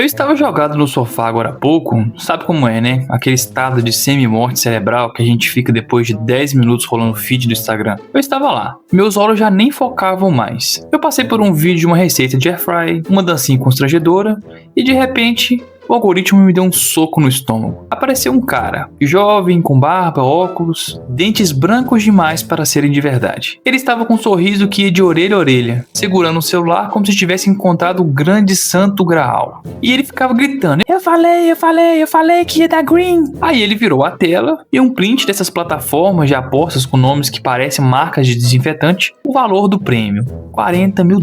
estava jogado no sofá agora há pouco, sabe como é, né? Aquele estado de semi-morte cerebral que a gente fica depois de 10 minutos rolando o feed do Instagram. Eu estava lá, meus olhos já nem focavam mais. Eu passei por um vídeo de uma receita de airfry, uma dancinha constrangedora e de repente o algoritmo me deu um soco no estômago. Apareceu um cara, jovem, com barba, óculos, dentes brancos demais para serem de verdade. Ele estava com um sorriso que ia de orelha a orelha, segurando o celular como se tivesse encontrado o grande santo graal. E ele ficava gritando: eu falei que ia dar green. Aí ele virou a tela e um print dessas plataformas de apostas com nomes que parecem marcas de desinfetante, o valor do prêmio, $40 mil.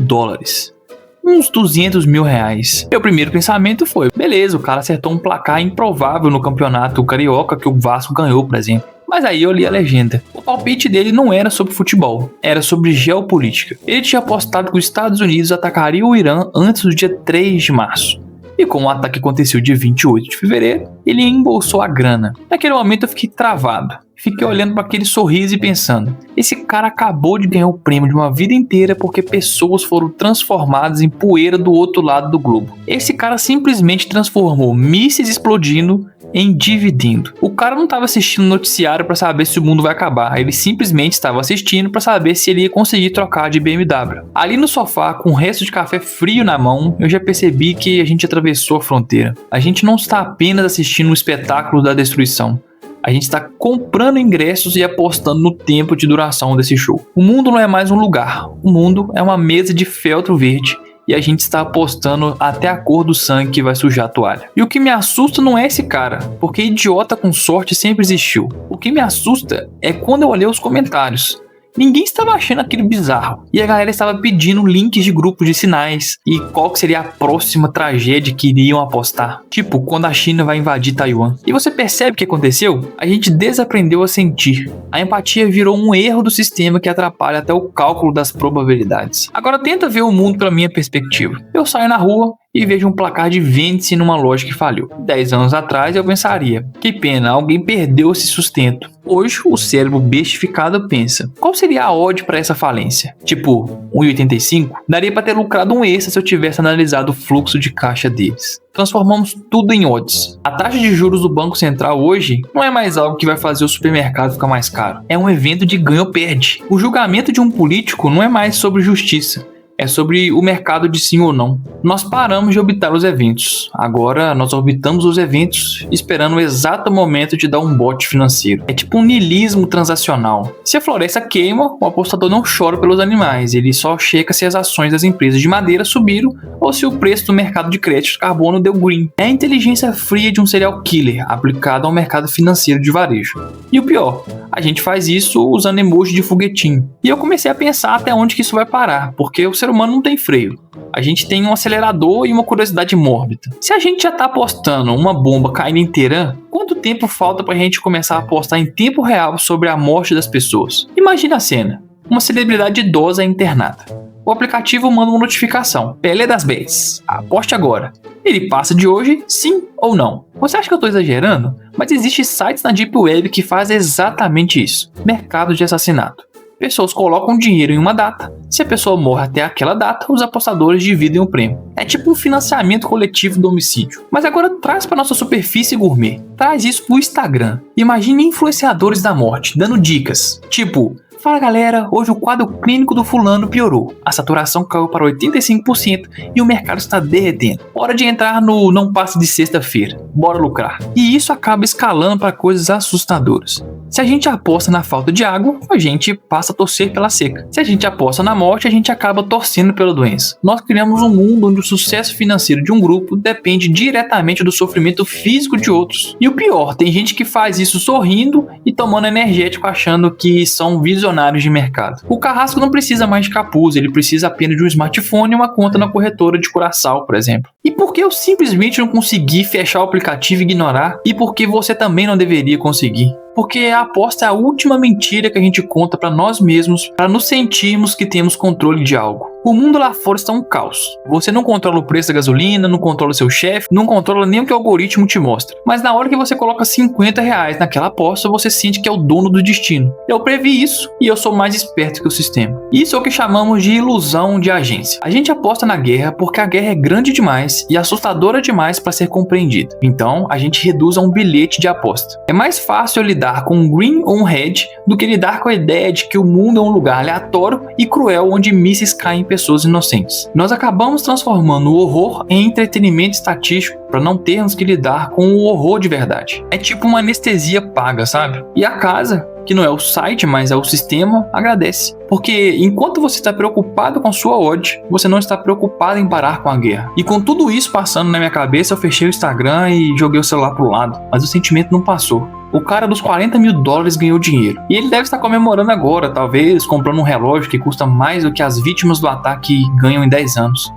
Uns 200 mil reais. Meu primeiro pensamento foi: beleza, o cara acertou um placar improvável no campeonato carioca que o Vasco ganhou, por exemplo. Mas aí eu li a legenda. O palpite dele não era sobre futebol, era sobre geopolítica. Ele tinha apostado que os Estados Unidos atacariam o Irã antes do dia 3 de março. E como o ataque aconteceu dia 28 de fevereiro, ele embolsou a grana. Naquele momento eu fiquei travado. Fiquei olhando para aquele sorriso e pensando: esse cara acabou de ganhar o prêmio de uma vida inteira porque pessoas foram transformadas em poeira do outro lado do globo. Esse cara simplesmente transformou mísseis explodindo em dividendo. O cara não estava assistindo o noticiário para saber se o mundo vai acabar, ele simplesmente estava assistindo para saber se ele ia conseguir trocar de BMW. Ali no sofá, com o resto de café frio na mão, eu já percebi que a gente atravessou a fronteira. A gente não está apenas assistindo um espetáculo da destruição. A gente está comprando ingressos e apostando no tempo de duração desse show. O mundo não é mais um lugar. O mundo é uma mesa de feltro verde e a gente está apostando até a cor do sangue que vai sujar a toalha. E o que me assusta não é esse cara, porque idiota com sorte sempre existiu. O que me assusta é quando eu olhei os comentários. Ninguém estava achando aquilo bizarro. E a galera estava pedindo links de grupos de sinais e qual que seria a próxima tragédia que iriam apostar. Tipo, quando a China vai invadir Taiwan. E você percebe o que aconteceu? A gente desaprendeu a sentir. A empatia virou um erro do sistema que atrapalha até o cálculo das probabilidades. Agora tenta ver o mundo pela minha perspectiva. Eu saio na rua e vejo um placar de vende-se numa loja que falhou. 10 anos atrás eu pensaria: que pena, alguém perdeu esse sustento. Hoje o cérebro bestificado pensa: qual seria a odd para essa falência? Tipo, 1,85? Daria para ter lucrado um extra se eu tivesse analisado o fluxo de caixa deles. Transformamos tudo em odds. A taxa de juros do Banco Central hoje não é mais algo que vai fazer o supermercado ficar mais caro. É um evento de ganha ou perde. O julgamento de um político não é mais sobre justiça. É sobre o mercado de sim ou não. Nós paramos de orbitar os eventos. Agora nós orbitamos os eventos esperando o exato momento de dar um bote financeiro. É tipo um niilismo transacional. Se a floresta queima, o apostador não chora pelos animais. Ele só checa se as ações das empresas de madeira subiram ou se o preço do mercado de crédito de carbono deu green. É a inteligência fria de um serial killer aplicado ao mercado financeiro de varejo. E o pior, a gente faz isso usando emoji de foguetinho. E eu comecei a pensar até onde que isso vai parar, porque o ser humano não tem freio. A gente tem um acelerador e uma curiosidade mórbida. Se a gente já tá apostando uma bomba caindo em Teherã, quanto tempo falta pra gente começar a apostar em tempo real sobre a morte das pessoas? Imagina a cena: uma celebridade idosa é internada. O aplicativo manda uma notificação: Pelé das Bets, aposte agora. Ele passa de hoje, sim ou não? Você acha que eu tô exagerando? Mas existem sites na Deep Web que fazem exatamente isso. Mercado de assassinato. Pessoas colocam dinheiro em uma data. Se a pessoa morre até aquela data, os apostadores dividem o prêmio. É tipo um financiamento coletivo do homicídio. Mas agora traz para nossa superfície gourmet. Traz isso pro Instagram. Imagine influenciadores da morte dando dicas. Tipo: fala galera, hoje o quadro clínico do fulano piorou. A saturação caiu para 85% e o mercado está derretendo. Hora de entrar no não passe de sexta-feira. Bora lucrar. E isso acaba escalando para coisas assustadoras. Se a gente aposta na falta de água, a gente passa a torcer pela seca. Se a gente aposta na morte, a gente acaba torcendo pela doença. Nós criamos um mundo onde o sucesso financeiro de um grupo depende diretamente do sofrimento físico de outros. E o pior, tem gente que faz isso sorrindo e tomando energético achando que são visionários de mercado. O carrasco não precisa mais de capuz, ele precisa apenas de um smartphone e uma conta na corretora de Curaçao, por exemplo. E por que eu simplesmente não consegui fechar o aplicativo e ignorar? E por que você também não deveria conseguir? porque a aposta é a última mentira que a gente conta pra nós mesmos, pra nos sentirmos que temos controle de algo. O mundo lá fora está um caos. Você não controla o preço da gasolina, não controla o seu chefe, não controla nem o que o algoritmo te mostra. Mas na hora que você coloca R$ 50 naquela aposta, você sente que é o dono do destino. Eu previ isso e eu sou mais esperto que o sistema. Isso é o que chamamos de ilusão de agência. A gente aposta na guerra porque a guerra é grande demais e assustadora demais para ser compreendida. Então, a gente reduz a um bilhete de aposta. É mais fácil lidar com um green ou um red do que lidar com a ideia de que o mundo é um lugar aleatório e cruel onde mísseis caem em pessoas inocentes. Nós acabamos transformando o horror em entretenimento estatístico para não termos que lidar com o horror de verdade. É tipo uma anestesia paga, sabe? E a casa, que não é o site, mas é o sistema, agradece. Porque enquanto você está preocupado com sua odd, você não está preocupado em parar com a guerra. E com tudo isso passando na minha cabeça, eu fechei o Instagram e joguei o celular pro lado. Mas o sentimento não passou. O cara dos $40 mil ganhou dinheiro. E ele deve estar comemorando agora, talvez comprando um relógio que custa mais do que as vítimas do ataque ganham em 10 anos.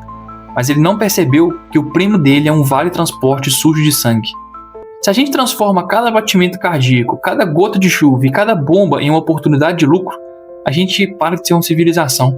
Mas ele não percebeu que o prêmio dele é um vale transporte sujo de sangue. Se a gente transforma cada batimento cardíaco, cada gota de chuva e cada bomba em uma oportunidade de lucro, a gente para de ser uma civilização.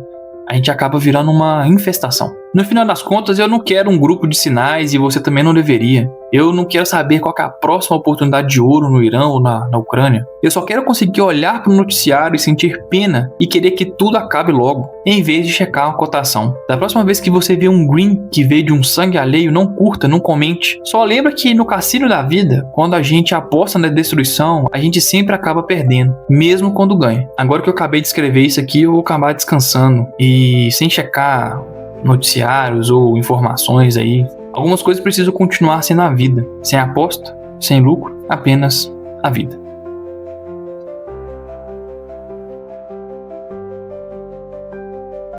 A gente acaba virando uma infestação. No final das contas, eu não quero um grupo de sinais e você também não deveria. Eu não quero saber qual que é a próxima oportunidade de ouro no Irã ou na Ucrânia. Eu só quero conseguir olhar para o noticiário e sentir pena e querer que tudo acabe logo, em vez de checar uma cotação. Da próxima vez que você vê um green que veio de um sangue alheio, não curta, não comente. Só lembra que no cassino da vida, quando a gente aposta na destruição, a gente sempre acaba perdendo, mesmo quando ganha. Agora que eu acabei de escrever isso aqui, eu vou acabar descansando e sem checar noticiários ou informações aí. Algumas coisas precisam continuar sendo a vida. Sem aposta, sem lucro, apenas a vida.